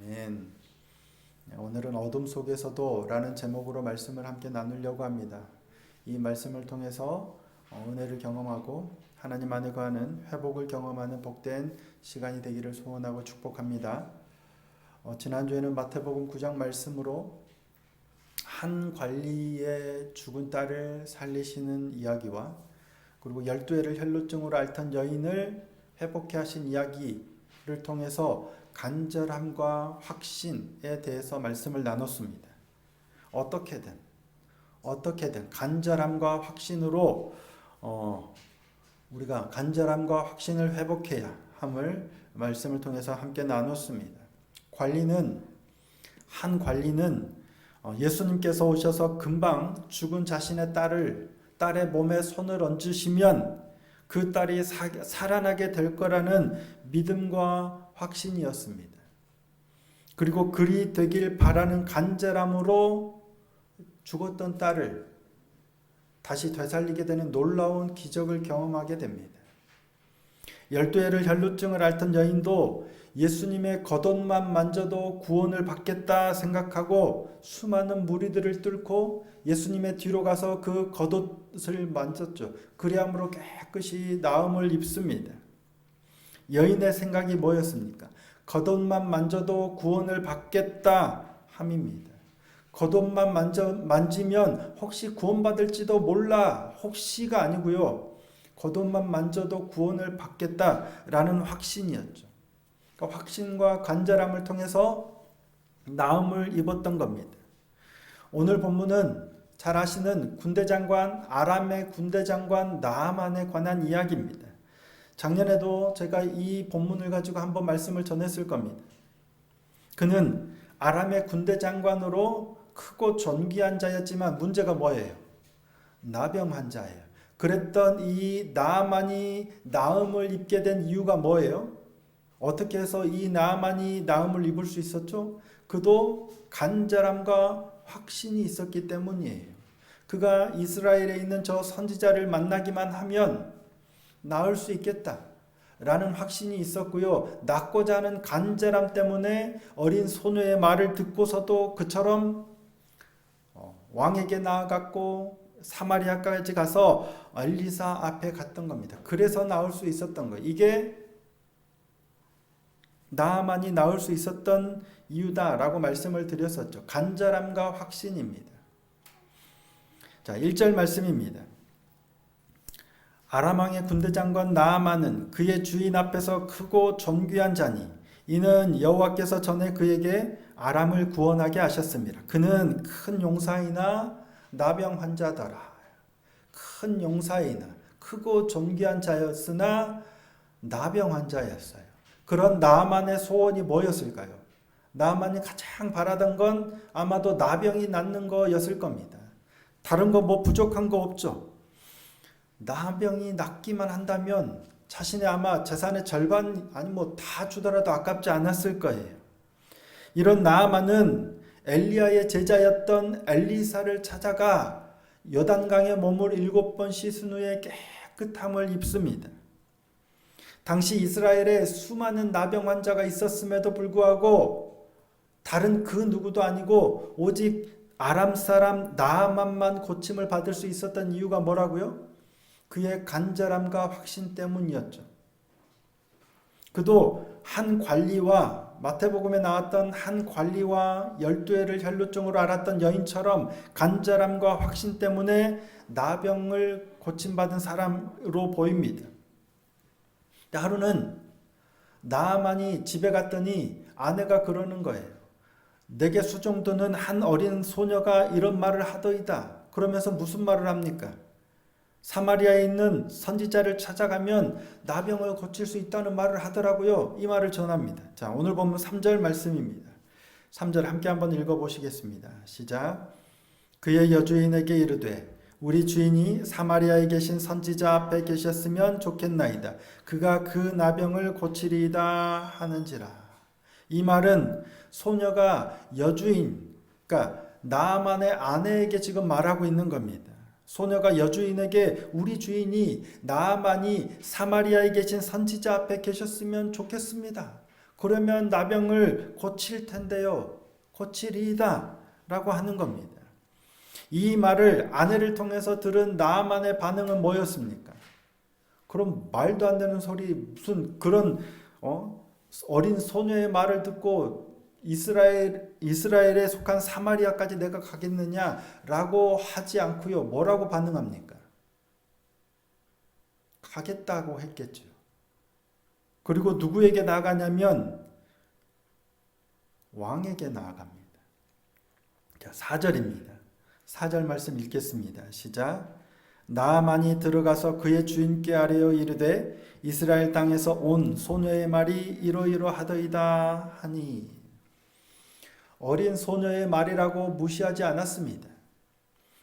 아멘. 오늘은 어둠 속에서도 라는 제목으로 말씀을 함께 나누려고 합니다. 이 말씀을 통해서 은혜를 경험하고 하나님 안에 거하는 회복을 경험하는 복된 시간이 되기를 소원하고 축복합니다. 지난주에는 마태복음 9장 말씀으로 한 관리의 죽은 딸을 살리시는 이야기와 그리고 12해를 혈루증으로 앓던 여인을 회복케 하신 이야기를 통해서 간절함과 확신에 대해서 말씀을 나눴습니다. 어떻게든 간절함과 확신으로 우리가 간절함과 확신을 회복해야 함을 말씀을 통해서 함께 나눴습니다. 한 관리는 예수님께서 오셔서 금방 죽은 자신의 딸의 몸에 손을 얹으시면 그 딸이 살아나게 될 거라는 믿음과 확신이었습니다. 그리고 그리 되길 바라는 간절함으로 죽었던 딸을 다시 되살리게 되는 놀라운 기적을 경험하게 됩니다. 12해를 혈루증을 앓던 여인도 예수님의 겉옷만 만져도 구원을 받겠다 생각하고 수많은 무리들을 뚫고 예수님의 뒤로 가서 그 겉옷을 만졌죠. 그리함으로 깨끗이 나음을 입습니다. 여인의 생각이 뭐였습니까? 겉옷만 만져도 구원을 받겠다 함입니다. 겉옷만 만지면 혹시 구원받을지도 몰라, 혹시가 아니고요. 겉옷만 만져도 구원을 받겠다라는 확신이었죠. 그러니까 확신과 간절함을 통해서 나음을 입었던 겁니다. 오늘 본문은 잘 아시는 군대장관, 아람의 군대장관 나아만에 관한 이야기입니다. 작년에도 제가 이 본문을 가지고 한번 말씀을 전했을 겁니다. 그는 아람의 군대장관으로 크고 존귀한 자였지만 문제가 뭐예요? 나병 환자예요. 그랬던 이 나아만이 나음을 입게 된 이유가 뭐예요? 어떻게 해서 이 나아만이 나음을 입을 수 있었죠? 그도 간절함과 확신이 있었기 때문이에요. 그가 이스라엘에 있는 저 선지자를 만나기만 하면 나을 수 있겠다라는 확신이 있었고요. 낫고자 하는 간절함 때문에 어린 소녀의 말을 듣고서도 그처럼 왕에게 나아갔고 사마리아까지 가서 엘리사 앞에 갔던 겁니다. 그래서 나을 수 있었던 거예요. 이게 나아만이 나을 수 있었던 이유다라고 말씀을 드렸었죠. 간절함과 확신입니다. 자, 1절 말씀입니다. 아람 왕의 군대장관 나아만은 그의 주인 앞에서 크고 존귀한 자니 이는 여호와께서 전에 그에게 아람을 구원하게 하셨습니다. 그는 큰 용사이나 나병 환자더라. 큰 용사이나 크고 존귀한 자였으나 나병 환자였어요. 그런 나아만의 소원이 뭐였을까요? 나아만이 가장 바라던 건 아마도 나병이 낫는 거였을 겁니다. 다른 거 뭐 부족한 거 없죠. 나병이 낫기만 한다면 자신의 아마 재산의 절반 아니 뭐 다 주더라도 아깝지 않았을 거예요. 이런 나아만은 엘리야의 제자였던 엘리사를 찾아가 요단강에 몸을 7번 씻은 후에 깨끗함을 입습니다. 당시 이스라엘에 수많은 나병 환자가 있었음에도 불구하고 다른 그 누구도 아니고 오직 아람 사람 나아만만 고침을 받을 수 있었던 이유가 뭐라고요? 그의 간절함과 확신 때문이었죠. 그도 한 관리와 마태복음에 나왔던 한 관리와 12해를 혈루증으로 앓았던 여인처럼 간절함과 확신 때문에 나병을 고침받은 사람으로 보입니다. 하루는 나아만이 집에 갔더니 아내가 그러는 거예요. 내게 수종드는 한 어린 소녀가 이런 말을 하더이다. 그러면서 무슨 말을 합니까? 사마리아에 있는 선지자를 찾아가면 나병을 고칠 수 있다는 말을 하더라고요. 이 말을 전합니다. 자, 오늘 보면 3절 말씀입니다. 3절 함께 한번 읽어보시겠습니다. 시작. 그의 여주인에게 이르되 우리 주인이 사마리아에 계신 선지자 앞에 계셨으면 좋겠나이다. 그가 그 나병을 고치리이다 하는지라. 이 말은 소녀가 여주인, 그러니까 나아만의 아내에게 지금 말하고 있는 겁니다. 소녀가 여주인에게 우리 주인이 나아만이 사마리아에 계신 선지자 앞에 계셨으면 좋겠습니다. 그러면 나병을 고칠 텐데요. 고치리이다 라고 하는 겁니다. 이 말을 아내를 통해서 들은 나아만의 반응은 뭐였습니까? 그럼 말도 안 되는 소리, 무슨 그런 어린 소녀의 말을 듣고 이스라엘에 속한 사마리아까지 내가 가겠느냐라고 하지 않고요. 뭐라고 반응합니까? 가겠다고 했겠죠. 그리고 누구에게 나아가냐면 왕에게 나아갑니다. 자, 4절입니다. 4절 말씀 읽겠습니다. 시작. 나아만이 들어가서 그의 주인께 아뢰어 이르되 이스라엘 땅에서 온 소녀의 말이 이러이러하더이다 하니, 어린 소녀의 말이라고 무시하지 않았습니다.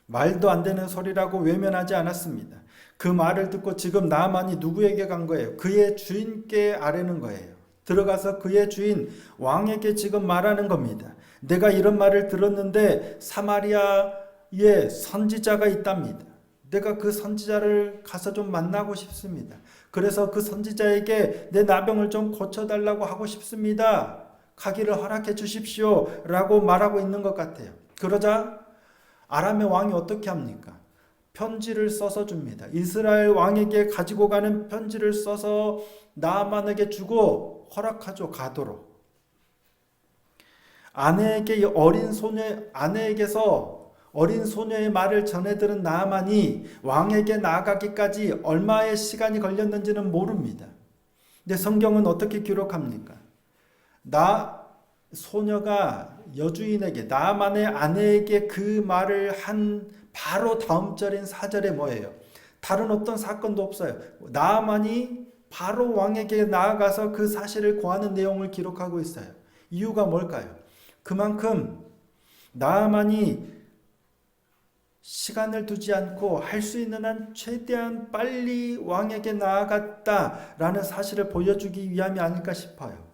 말도 안 되는 소리라고 외면하지 않았습니다. 그 말을 듣고 지금 나아만이 누구에게 간 거예요? 그의 주인께 아뢰는 거예요. 들어가서 그의 주인 왕에게 지금 말하는 겁니다. 내가 이런 말을 들었는데 사마리아에 선지자가 있답니다. 내가 그 선지자를 가서 좀 만나고 싶습니다. 그래서 그 선지자에게 내 나병을 좀 고쳐달라고 하고 싶습니다. 가기를 허락해 주십시오 라고 말하고 있는 것 같아요. 그러자 아람의 왕이 어떻게 합니까? 편지를 써서 줍니다. 이스라엘 왕에게 가지고 가는 편지를 써서 나아만에게 주고 허락하죠. 가도록. 아내에게서 어린 소녀의 말을 전해 들은 나아만이 왕에게 나아가기까지 얼마의 시간이 걸렸는지는 모릅니다. 근데 성경은 어떻게 기록합니까? 소녀가 여주인에게, 나아만의 아내에게 그 말을 한 바로 다음 절인 4절에 뭐예요? 다른 어떤 사건도 없어요. 나아만이 바로 왕에게 나아가서 그 사실을 고하는 내용을 기록하고 있어요. 이유가 뭘까요? 그만큼 나아만이 시간을 두지 않고 할 수 있는 한 최대한 빨리 왕에게 나아갔다라는 사실을 보여주기 위함이 아닐까 싶어요.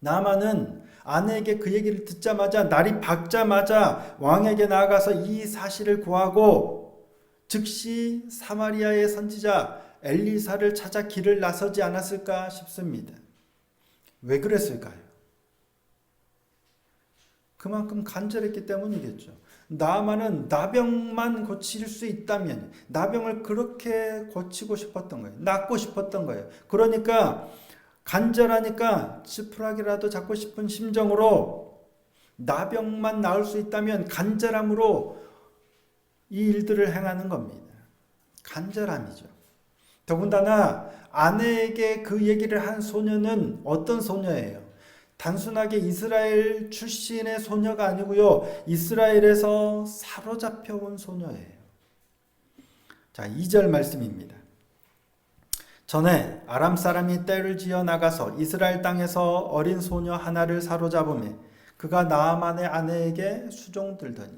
나아만은 아내에게 그 얘기를 듣자마자, 날이 밝자마자 왕에게 나아가서 이 사실을 고하고 즉시 사마리아의 선지자 엘리사를 찾아 길을 나서지 않았을까 싶습니다. 왜 그랬을까요? 그만큼 간절했기 때문이겠죠. 나아만은 나병만 고칠 수 있다면, 나병을 그렇게 고치고 싶었던 거예요. 낫고 싶었던 거예요. 그러니까 간절하니까 지푸라기라도 잡고 싶은 심정으로, 나병만 나을 수 있다면 간절함으로 이 일들을 행하는 겁니다. 간절함이죠. 더군다나 아내에게 그 얘기를 한 소녀는 어떤 소녀예요? 단순하게 이스라엘 출신의 소녀가 아니고요. 이스라엘에서 사로잡혀 온 소녀예요. 자, 2절 말씀입니다. 전에 아람 사람이 떼를 지어 나가서 이스라엘 땅에서 어린 소녀 하나를 사로잡음에 그가 나아만의 아내에게 수종들더니,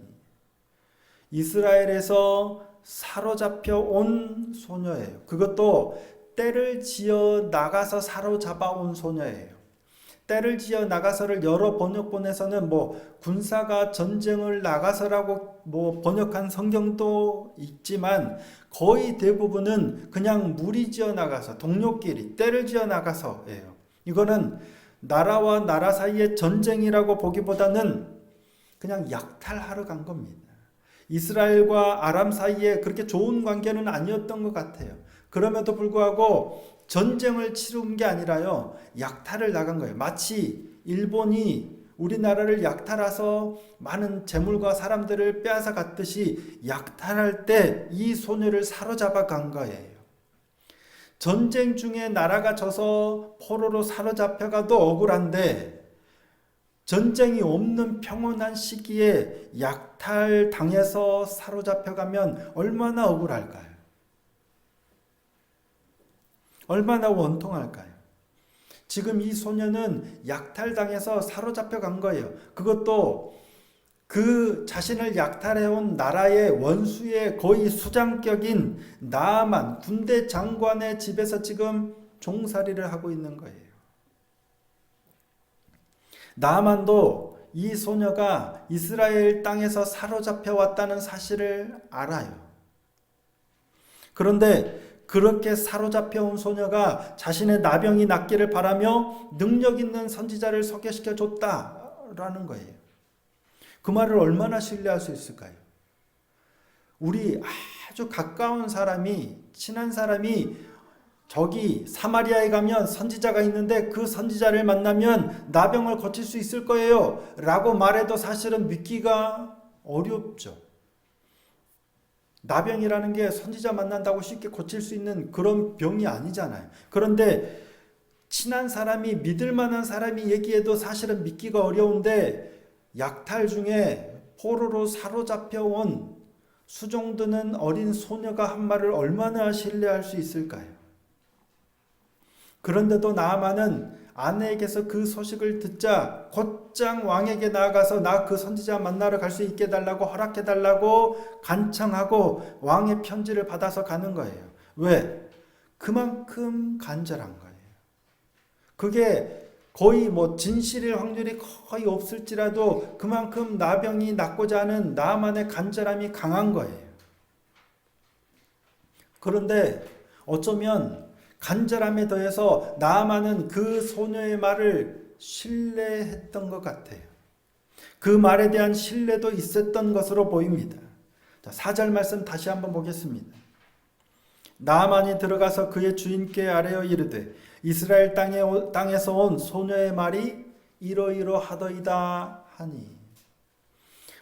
이스라엘에서 사로잡혀 온 소녀예요. 그것도 떼를 지어 나가서 사로잡아 온 소녀예요. 떼를 지어 나가서를 여러 번역본에서는 군사가 전쟁을 나가서라고 번역한 성경도 있지만, 거의 대부분은 그냥 무리 지어 나가서, 동료끼리 떼를 지어 나가서예요. 이거는 나라와 나라 사이의 전쟁이라고 보기보다는 그냥 약탈하러 간 겁니다. 이스라엘과 아람 사이에 그렇게 좋은 관계는 아니었던 것 같아요. 그럼에도 불구하고 전쟁을 치른 게 아니라요, 약탈을 나간 거예요. 마치 일본이 우리나라를 약탈해서 많은 재물과 사람들을 빼앗아 갔듯이 약탈할 때 이 소녀를 사로잡아 간 거예요. 전쟁 중에 나라가 져서 포로로 사로잡혀가도 억울한데, 전쟁이 없는 평온한 시기에 약탈당해서 사로잡혀가면 얼마나 억울할까요? 얼마나 원통할까요? 지금 이 소녀는 약탈당해서 사로잡혀 간 거예요. 그것도 그 자신을 약탈해온 나라의 원수의 거의 수장격인 나아만 군대 장관의 집에서 지금 종살이를 하고 있는 거예요. 나아만도 이 소녀가 이스라엘 땅에서 사로잡혀 왔다는 사실을 알아요. 그런데 그렇게 사로잡혀온 소녀가 자신의 나병이 낫기를 바라며 능력 있는 선지자를 소개시켜 줬다라는 거예요. 그 말을 얼마나 신뢰할 수 있을까요? 우리 아주 가까운 사람이, 친한 사람이 저기 사마리아에 가면 선지자가 있는데 그 선지자를 만나면 나병을 고칠 수 있을 거예요 라고 말해도 사실은 믿기가 어렵죠. 나병이라는 게 선지자 만난다고 쉽게 고칠 수 있는 그런 병이 아니잖아요. 그런데 친한 사람이, 믿을 만한 사람이 얘기해도 사실은 믿기가 어려운데 약탈 중에 포로로 사로잡혀온 수종드는 어린 소녀가 한 말을 얼마나 신뢰할 수 있을까요? 그런데도 나아만은 아내에게서 그 소식을 듣자 곧장 왕에게 나아가서 나 그 선지자 만나러 갈 수 있게 해달라고 허락해달라고 간청하고 왕의 편지를 받아서 가는 거예요. 왜? 그만큼 간절한 거예요. 그게 거의 진실일 확률이 거의 없을지라도 그만큼 나병이 낫고자 하는 나만의 간절함이 강한 거예요. 그런데 어쩌면 간절함에 더해서 나아만은 그 소녀의 말을 신뢰했던 것 같아요. 그 말에 대한 신뢰도 있었던 것으로 보입니다. 자, 4절 말씀 다시 한번 보겠습니다. 나아만이 들어가서 그의 주인께 아뢰어 이르되 이스라엘 땅에서 온 소녀의 말이 이러이러하더이다 하니.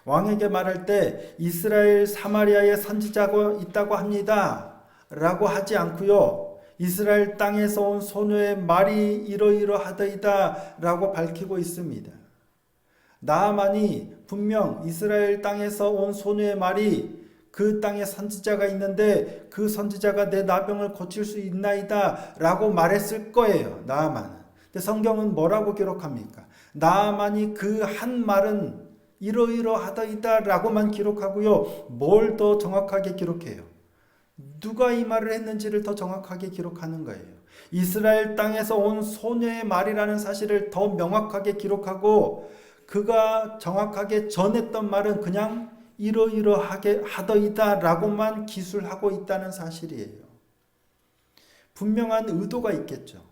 왕에게 말할 때 이스라엘 사마리아에 선지자가 있다고 합니다 라고 하지 않고요. 이스라엘 땅에서 온 소녀의 말이 이러이러하더이다 라고 밝히고 있습니다. 나아만이 분명 이스라엘 땅에서 온 소녀의 말이 그 땅에 선지자가 있는데 그 선지자가 내 나병을 고칠 수 있나이다 라고 말했을 거예요. 나아만은. 근데 성경은 뭐라고 기록합니까? 나아만이 그 한 말은 이러이러하더이다 라고만 기록하고요. 뭘 더 정확하게 기록해요? 누가 이 말을 했는지를 더 정확하게 기록하는 거예요. 이스라엘 땅에서 온 소녀의 말이라는 사실을 더 명확하게 기록하고 그가 정확하게 전했던 말은 그냥 이러이러하게 하더이다 라고만 기술하고 있다는 사실이에요. 분명한 의도가 있겠죠.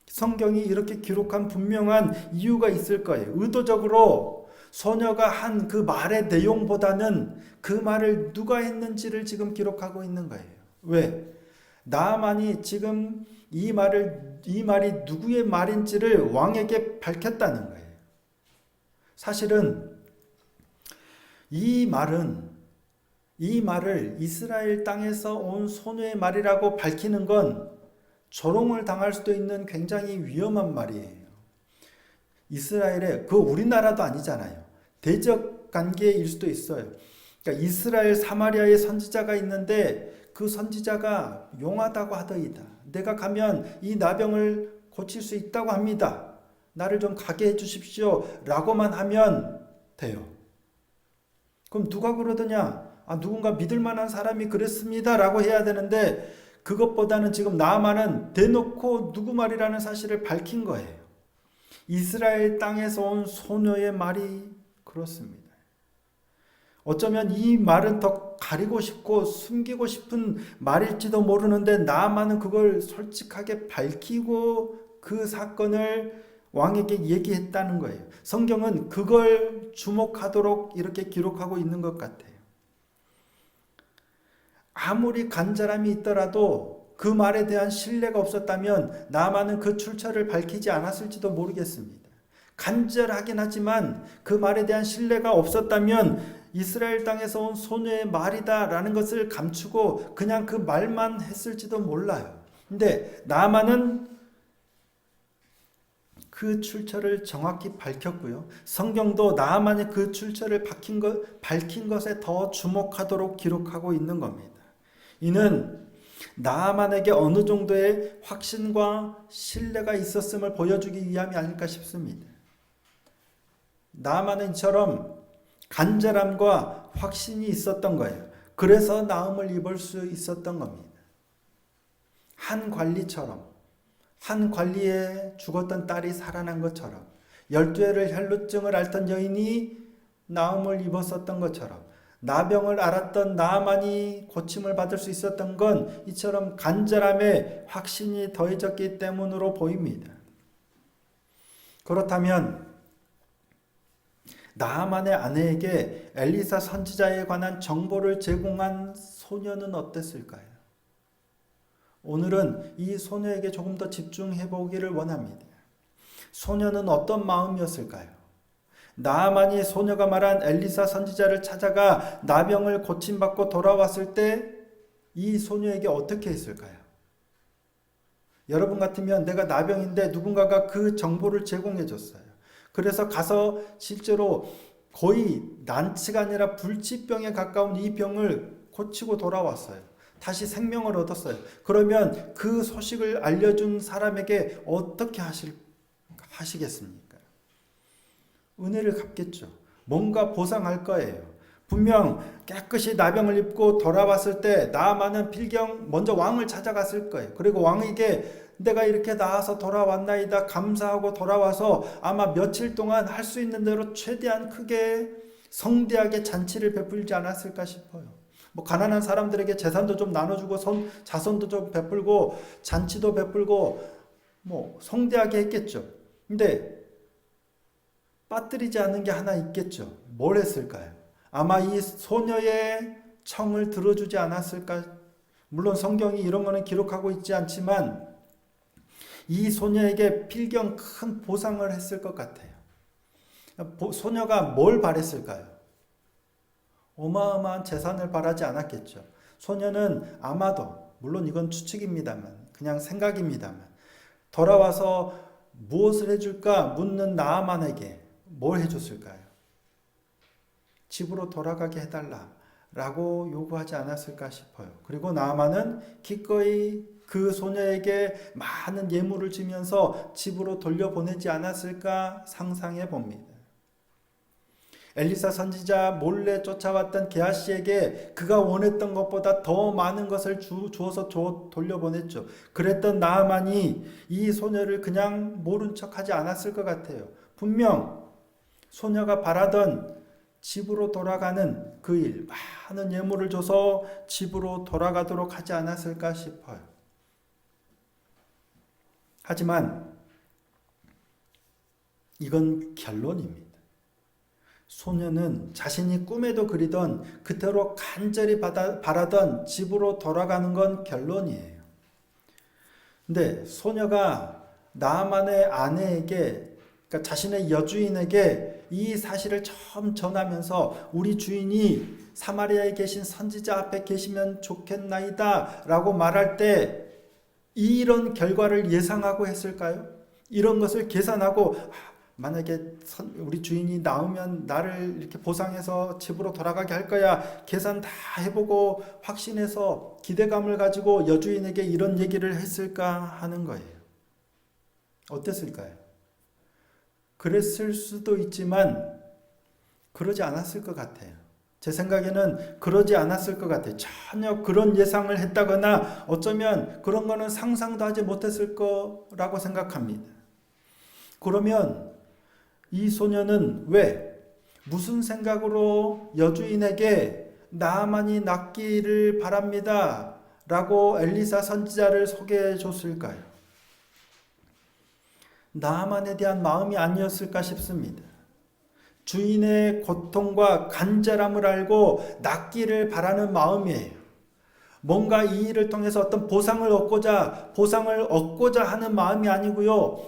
성경이 이렇게 기록한 분명한 이유가 있을 거예요. 의도적으로 소녀가 한 그 말의 내용보다는 그 말을 누가 했는지를 지금 기록하고 있는 거예요. 왜? 나아만이 지금 이 말이 누구의 말인지를 왕에게 밝혔다는 거예요. 사실은 이 말을 이스라엘 땅에서 온 소녀의 말이라고 밝히는 건 조롱을 당할 수도 있는 굉장히 위험한 말이에요. 이스라엘에, 우리나라도 아니잖아요. 대적 관계일 수도 있어요. 그러니까 이스라엘 사마리아에 선지자가 있는데 그 선지자가 용하다고 하더이다. 내가 가면 이 나병을 고칠 수 있다고 합니다. 나를 좀 가게 해주십시오. 라고만 하면 돼요. 그럼 누가 그러더냐? 누군가 믿을 만한 사람이 그랬습니다. 라고 해야 되는데 그것보다는 지금 나아만은 대놓고 누구 말이라는 사실을 밝힌 거예요. 이스라엘 땅에서 온 소녀의 말이 그렇습니다. 어쩌면 이 말은 더 가리고 싶고 숨기고 싶은 말일지도 모르는데 나아만은 그걸 솔직하게 밝히고 그 사건을 왕에게 얘기했다는 거예요. 성경은 그걸 주목하도록 이렇게 기록하고 있는 것 같아요. 아무리 간절함이 있더라도 그 말에 대한 신뢰가 없었다면 나아만은 그 출처를 밝히지 않았을지도 모르겠습니다. 간절하긴 하지만 그 말에 대한 신뢰가 없었다면 이스라엘 땅에서 온 소녀의 말이다 라는 것을 감추고 그냥 그 말만 했을지도 몰라요. 근데 나아만은 그 출처를 정확히 밝혔고요. 성경도 나아만이 그 출처를 밝힌 것에 더 주목하도록 기록하고 있는 겁니다. 이는 나아만에게 어느 정도의 확신과 신뢰가 있었음을 보여주기 위함이 아닐까 싶습니다. 나아만은 이처럼 간절함과 확신이 있었던 거예요. 그래서 나음을 입을 수 있었던 겁니다. 한 관리처럼, 한 관리에 죽었던 딸이 살아난 것처럼, 12해를 혈루증을 앓던 여인이 나음을 입었었던 것처럼 나병을 앓았던 나아만이 고침을 받을 수 있었던 건 이처럼 간절함에 확신이 더해졌기 때문으로 보입니다. 그렇다면 나아만의 아내에게 엘리사 선지자에 관한 정보를 제공한 소녀는 어땠을까요? 오늘은 이 소녀에게 조금 더 집중해 보기를 원합니다. 소녀는 어떤 마음이었을까요? 나아만이 소녀가 말한 엘리사 선지자를 찾아가 나병을 고침받고 돌아왔을 때 이 소녀에게 어떻게 했을까요? 여러분 같으면 내가 나병인데 누군가가 그 정보를 제공해 줬어요. 그래서 가서 실제로 거의 난치가 아니라 불치병에 가까운 이 병을 고치고 돌아왔어요. 다시 생명을 얻었어요. 그러면 그 소식을 알려준 사람에게 어떻게 하시겠습니까? 은혜를 갚겠죠. 뭔가 보상할 거예요. 분명 깨끗이 나병을 입고 돌아왔을 때 나아만은 필경 먼저 왕을 찾아갔을 거예요. 그리고 왕에게 내가 이렇게 나아서 돌아왔나이다 감사하고 돌아와서 아마 며칠 동안 할 수 있는 대로 최대한 크게 성대하게 잔치를 베풀지 않았을까 싶어요. 뭐 가난한 사람들에게 재산도 좀 나눠주고 자손도 좀 베풀고 잔치도 베풀고 뭐 성대하게 했겠죠. 근데 빠뜨리지 않는 게 하나 있겠죠. 뭘 했을까요? 아마 이 소녀의 청을 들어주지 않았을까? 물론 성경이 이런 거는 기록하고 있지 않지만 이 소녀에게 필경 큰 보상을 했을 것 같아요. 소녀가 뭘 바랬을까요? 어마어마한 재산을 바라지 않았겠죠. 소녀는 아마도, 물론 이건 추측입니다만, 그냥 생각입니다만, 돌아와서 무엇을 해줄까 묻는 나아만에게 뭘 해줬을까요? 집으로 돌아가게 해달라라고 요구하지 않았을까 싶어요. 그리고 나아만은 기꺼이 그 소녀에게 많은 예물을 주면서 집으로 돌려보내지 않았을까 상상해 봅니다. 엘리사 선지자 몰래 쫓아왔던 게하시에게 그가 원했던 것보다 더 많은 것을 주어서 돌려보냈죠. 그랬던 나아만이 이 소녀를 그냥 모른 척하지 않았을 것 같아요. 분명 소녀가 바라던 집으로 돌아가는 그 일, 많은 예물을 줘서 집으로 돌아가도록 하지 않았을까 싶어요. 하지만 이건 결론입니다. 소녀는 자신이 꿈에도 그리던 그토록 간절히 바라던 집으로 돌아가는 건 결론이에요. 근데 소녀가 나아만의 아내에게, 그러니까 자신의 여주인에게 이 사실을 처음 전하면서 우리 주인이 사마리아에 계신 선지자 앞에 계시면 좋겠나이다 라고 말할 때 이런 결과를 예상하고 했을까요? 이런 것을 계산하고 만약에 우리 주인이 나오면 나를 이렇게 보상해서 집으로 돌아가게 할 거야. 계산 다 해보고 확신해서 기대감을 가지고 여주인에게 이런 얘기를 했을까 하는 거예요. 어땠을까요? 그랬을 수도 있지만 그러지 않았을 것 같아요. 제 생각에는 그러지 않았을 것 같아요. 전혀 그런 예상을 했다거나 어쩌면 그런 거는 상상도 하지 못했을 거라고 생각합니다. 그러면 이 소녀는 왜, 무슨 생각으로 여주인에게 나아만이 낫기를 바랍니다 라고 엘리사 선지자를 소개해 줬을까요? 나아만에 대한 마음이 아니었을까 싶습니다. 주인의 고통과 간절함을 알고 낫기를 바라는 마음이에요. 뭔가 이 일을 통해서 어떤 보상을 얻고자 하는 마음이 아니고요.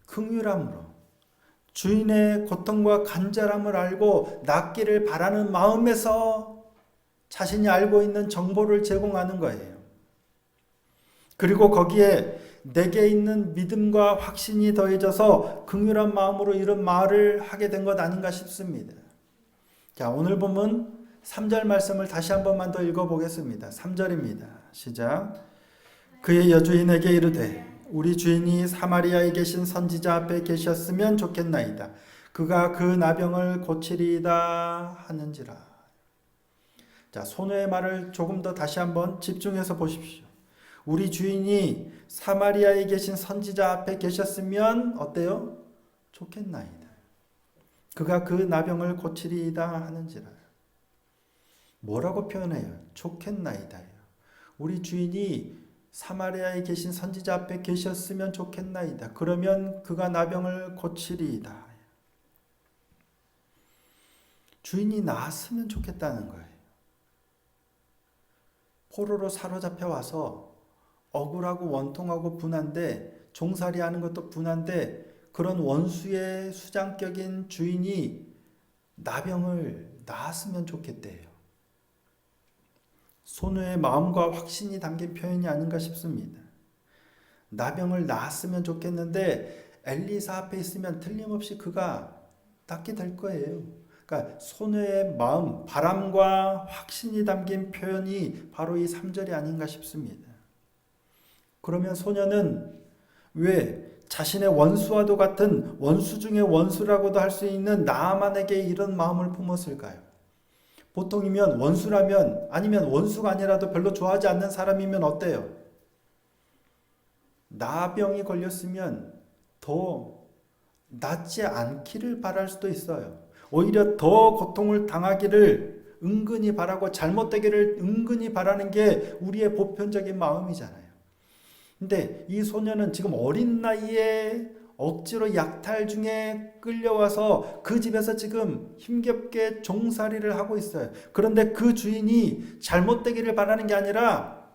긍휼함으로 주인의 고통과 간절함을 알고 낫기를 바라는 마음에서 자신이 알고 있는 정보를 제공하는 거예요. 그리고 거기에 내게 있는 믿음과 확신이 더해져서 긍휼한 마음으로 이런 말을 하게 된 것 아닌가 싶습니다. 자, 오늘 보면 3절 말씀을 다시 한 번만 더 읽어보겠습니다. 3절입니다. 시작. 그의 여주인에게 이르되 우리 주인이 사마리아에 계신 선지자 앞에 계셨으면 좋겠나이다. 그가 그 나병을 고치리이다 하는지라. 자, 소녀의 말을 조금 더 다시 한번 집중해서 보십시오. 우리 주인이 사마리아에 계신 선지자 앞에 계셨으면 어때요? 좋겠나이다. 그가 그 나병을 고치리이다 하는지라. 뭐라고 표현해요? 좋겠나이다요. 우리 주인이 사마리아에 계신 선지자 앞에 계셨으면 좋겠나이다. 그러면 그가 나병을 고치리이다. 주인이 나았으면 좋겠다는 거예요. 포로로 사로잡혀 와서 억울하고 원통하고 분한데, 종살이하는 것도 분한데, 그런 원수의 수장격인 주인이 나병을 나았으면 좋겠대요. 소녀의 마음과 확신이 담긴 표현이 아닌가 싶습니다. 나병을 나았으면 좋겠는데 엘리사 앞에 있으면 틀림없이 그가 낫게 될 거예요. 그러니까 소녀의 마음, 바람과 확신이 담긴 표현이 바로 이 3절이 아닌가 싶습니다. 그러면 소녀는 왜 자신의 원수와도 같은 원수 중의 원수라고도 할 수 있는 나아만에게 이런 마음을 품었을까요? 보통이면 원수라면, 아니면 원수가 아니라도 별로 좋아하지 않는 사람이면 어때요? 나병이 걸렸으면 더 낫지 않기를 바랄 수도 있어요. 오히려 더 고통을 당하기를 은근히 바라고 잘못되기를 은근히 바라는 게 우리의 보편적인 마음이잖아요. 근데 이 소녀는 지금 어린 나이에 억지로 약탈 중에 끌려와서 그 집에서 지금 힘겹게 종살이를 하고 있어요. 그런데 그 주인이 잘못되기를 바라는 게 아니라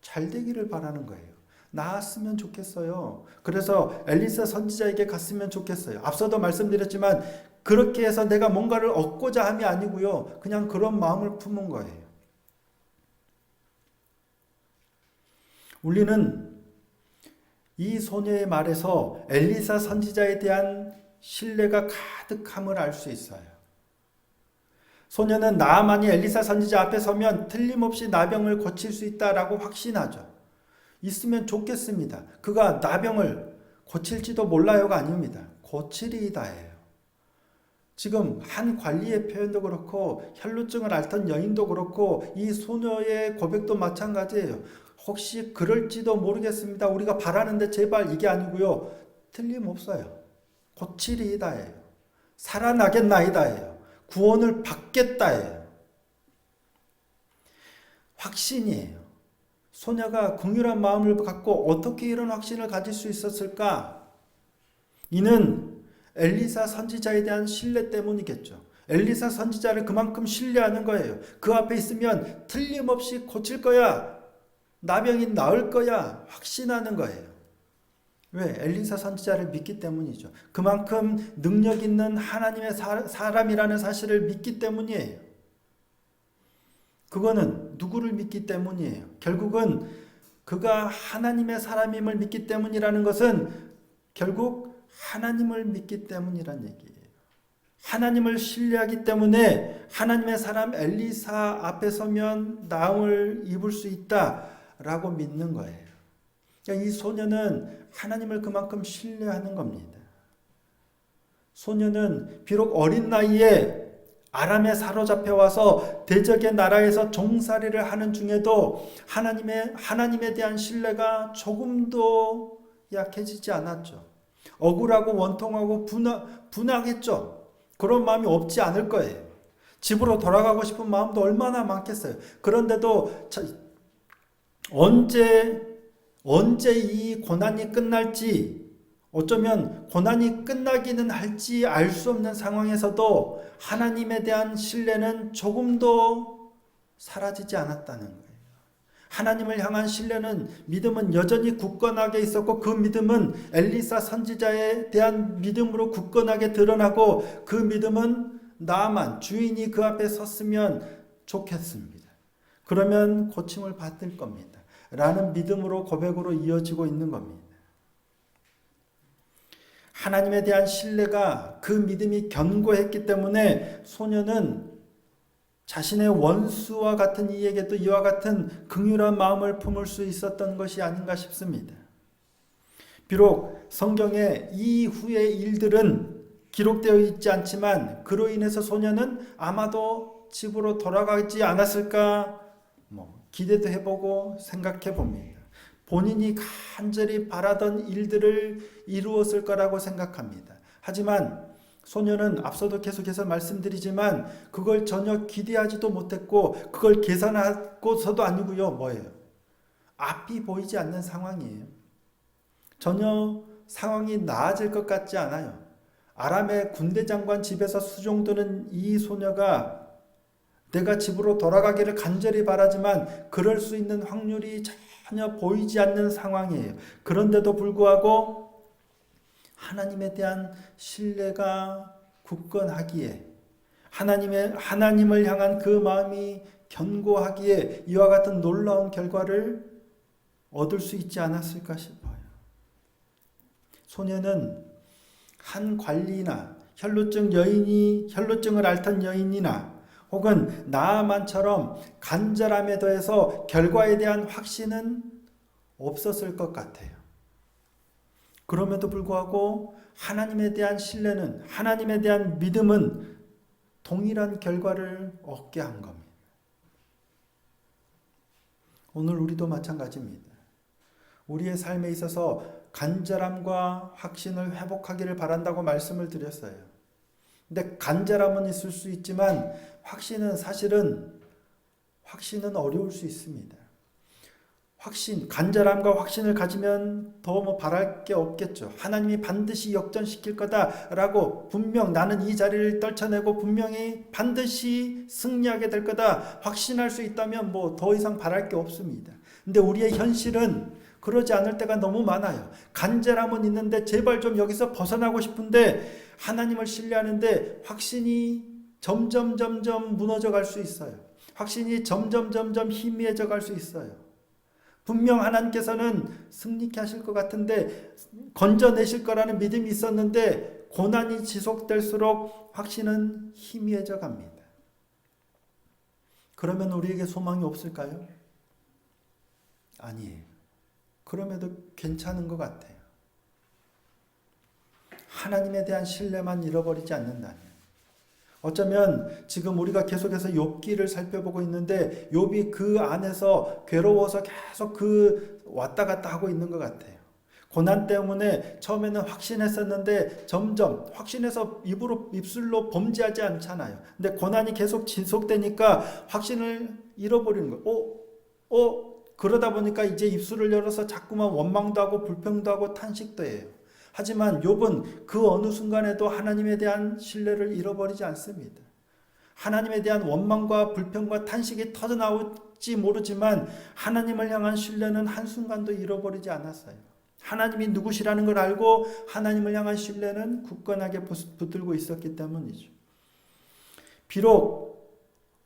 잘 되기를 바라는 거예요. 나았으면 좋겠어요. 그래서 엘리사 선지자에게 갔으면 좋겠어요. 앞서도 말씀드렸지만 그렇게 해서 내가 뭔가를 얻고자 함이 아니고요. 그냥 그런 마음을 품은 거예요. 우리는 이 소녀의 말에서 엘리사 선지자에 대한 신뢰가 가득함을 알 수 있어요. 소녀는 나아만이 엘리사 선지자 앞에 서면 틀림없이 나병을 고칠 수 있다라고 확신하죠. 있으면 좋겠습니다. 그가 나병을 고칠지도 몰라요가 아닙니다. 고치리이다예요. 지금 한 관리의 표현도 그렇고 혈루증을 앓던 여인도 그렇고 이 소녀의 고백도 마찬가지예요. 혹시 그럴지도 모르겠습니다. 우리가 바라는데 제발, 이게 아니고요. 틀림없어요. 고치리이다예요. 살아나겠나이다예요. 구원을 받겠다예요. 확신이에요. 소녀가 긍휼한 마음을 갖고 어떻게 이런 확신을 가질 수 있었을까? 이는 엘리사 선지자에 대한 신뢰 때문이겠죠. 엘리사 선지자를 그만큼 신뢰하는 거예요. 그 앞에 있으면 틀림없이 고칠 거야. 나병이 나을 거야. 확신하는 거예요. 왜? 엘리사 선지자를 믿기 때문이죠. 그만큼 능력 있는 하나님의 사람이라는 사실을 믿기 때문이에요. 그거는 누구를 믿기 때문이에요. 결국은 그가 하나님의 사람임을 믿기 때문이라는 것은 결국 하나님을 믿기 때문이란 얘기예요. 하나님을 신뢰하기 때문에 하나님의 사람 엘리사 앞에 서면 나음을 입을 수 있다라고 믿는 거예요. 그러니까 이 소녀는 하나님을 그만큼 신뢰하는 겁니다. 소녀는 비록 어린 나이에 아람에 사로잡혀 와서 대적의 나라에서 종살이를 하는 중에도 하나님에 대한 신뢰가 조금도 약해지지 않았죠. 억울하고 원통하고 분하겠죠. 그런 마음이 없지 않을 거예요. 집으로 돌아가고 싶은 마음도 얼마나 많겠어요. 그런데도 언제 이 고난이 끝날지, 어쩌면 고난이 끝나기는 할지 알 수 없는 상황에서도 하나님에 대한 신뢰는 조금도 사라지지 않았다는 거예요. 하나님을 향한 신뢰는, 믿음은 여전히 굳건하게 있었고, 그 믿음은 엘리사 선지자에 대한 믿음으로 굳건하게 드러나고, 그 믿음은 나만 주인이 그 앞에 섰으면 좋겠습니다. 그러면 고침을 받을 겁니다. 라는 믿음으로, 고백으로 이어지고 있는 겁니다. 하나님에 대한 신뢰가, 그 믿음이 견고했기 때문에 소녀는 자신의 원수와 같은 이에게도 이와 같은 긍휼한 마음을 품을 수 있었던 것이 아닌가 싶습니다. 비록 성경에 이후의 일들은 기록되어 있지 않지만 그로 인해서 소녀는 아마도 집으로 돌아가지 않았을까 기대도 해보고 생각해 봅니다. 본인이 간절히 바라던 일들을 이루었을 거라고 생각합니다. 하지만 소녀는 앞서도 계속해서 말씀드리지만 그걸 전혀 기대하지도 못했고 그걸 계산하고서도 아니고요. 뭐예요? 앞이 보이지 않는 상황이에요. 전혀 상황이 나아질 것 같지 않아요. 아람의 군대 장관 집에서 수종드는 이 소녀가 내가 집으로 돌아가기를 간절히 바라지만 그럴 수 있는 확률이 전혀 보이지 않는 상황이에요. 그런데도 불구하고 하나님에 대한 신뢰가 굳건하기에 하나님을 향한 그 마음이 견고하기에 이와 같은 놀라운 결과를 얻을 수 있지 않았을까 싶어요. 소녀는 한 관리나 혈루증을 앓던 여인이나 혹은 나아만처럼 간절함에 더해서 결과에 대한 확신은 없었을 것 같아요. 그럼에도 불구하고 하나님에 대한 신뢰는, 하나님에 대한 믿음은 동일한 결과를 얻게 한 겁니다. 오늘 우리도 마찬가지입니다. 우리의 삶에 있어서 간절함과 확신을 회복하기를 바란다고 말씀을 드렸어요. 근데 간절함은 있을 수 있지만 확신은 어려울 수 있습니다. 간절함과 확신을 가지면 더 바랄 게 없겠죠. 하나님이 반드시 역전시킬 거다라고 분명 나는 이 자리를 떨쳐내고 분명히 반드시 승리하게 될 거다 확신할 수 있다면 더 이상 바랄 게 없습니다. 근데 우리의 현실은 그러지 않을 때가 너무 많아요. 간절함은 있는데 제발 좀 여기서 벗어나고 싶은데 하나님을 신뢰하는데 확신이 점점 무너져 갈 수 있어요. 확신이 점점 희미해져 갈 수 있어요. 분명 하나님께서는 승리케 하실 것 같은데 건져내실 거라는 믿음이 있었는데 고난이 지속될수록 확신은 희미해져 갑니다. 그러면 우리에게 소망이 없을까요? 아니에요. 그럼에도 괜찮은 것 같아요. 하나님에 대한 신뢰만 잃어버리지 않는다면. 어쩌면 지금 우리가 계속해서 욥기를 살펴보고 있는데 욥이 그 안에서 괴로워서 계속 왔다 갔다 하고 있는 것 같아요. 고난 때문에 처음에는 확신했었는데 점점 확신해서 입술로 범죄하지 않잖아요. 근데 고난이 계속 지속되니까 확신을 잃어버리는 거예요. 그러다 보니까 이제 입술을 열어서 자꾸만 원망도 하고 불평도 하고 탄식도 해요. 하지만 욥은 그 어느 순간에도 하나님에 대한 신뢰를 잃어버리지 않습니다. 하나님에 대한 원망과 불평과 탄식이 터져나올지 모르지만 하나님을 향한 신뢰는 한순간도 잃어버리지 않았어요. 하나님이 누구시라는 걸 알고 하나님을 향한 신뢰는 굳건하게 붙들고 있었기 때문이죠. 비록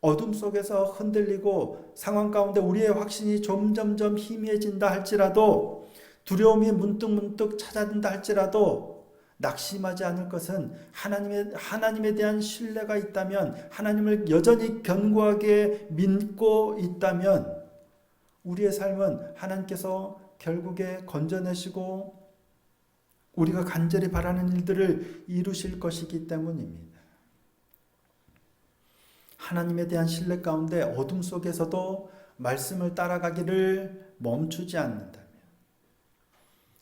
어둠 속에서 흔들리고 상황 가운데 우리의 확신이 점점 희미해진다 할지라도 두려움이 문득 찾아든다 할지라도 낙심하지 않을 것은 하나님에 대한 신뢰가 있다면 하나님을 여전히 견고하게 믿고 있다면 우리의 삶은 하나님께서 결국에 건져내시고 우리가 간절히 바라는 일들을 이루실 것이기 때문입니다. 하나님에 대한 신뢰 가운데 어둠 속에서도 말씀을 따라가기를 멈추지 않는다면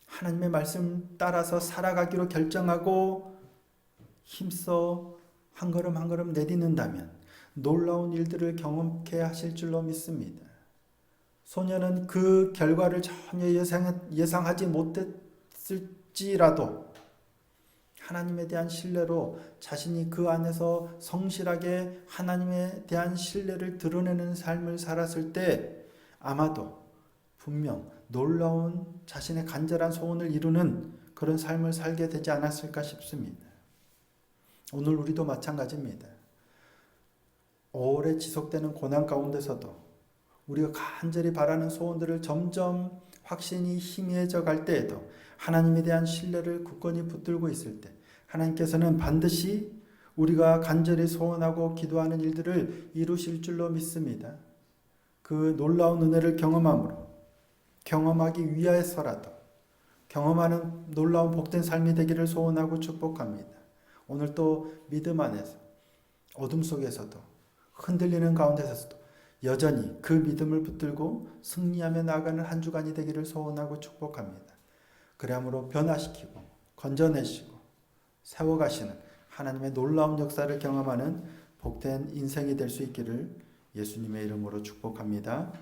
하나님의 말씀 따라서 살아가기로 결정하고 힘써 한 걸음 한 걸음 내딛는다면 놀라운 일들을 경험케 하실 줄로 믿습니다. 소녀는 그 결과를 전혀 예상하지 못했을지라도 하나님에 대한 신뢰로 자신이 그 안에서 성실하게 하나님에 대한 신뢰를 드러내는 삶을 살았을 때 아마도 분명 놀라운 자신의 간절한 소원을 이루는 그런 삶을 살게 되지 않았을까 싶습니다. 오늘 우리도 마찬가지입니다. 오래 지속되는 고난 가운데서도 우리가 간절히 바라는 소원들을 점점 확신이 희미해져 갈 때에도 하나님에 대한 신뢰를 굳건히 붙들고 있을 때 하나님께서는 반드시 우리가 간절히 소원하고 기도하는 일들을 이루실 줄로 믿습니다. 그 놀라운 은혜를 경험하기 위해서라도 경험하는 놀라운 복된 삶이 되기를 소원하고 축복합니다. 오늘 또 믿음 안에서 어둠 속에서도 흔들리는 가운데서도 여전히 그 믿음을 붙들고 승리하며 나아가는 한 주간이 되기를 소원하고 축복합니다. 그러므로 변화시키고 건져내시고 세워가시는 하나님의 놀라운 역사를 경험하는 복된 인생이 될 수 있기를 예수님의 이름으로 축복합니다.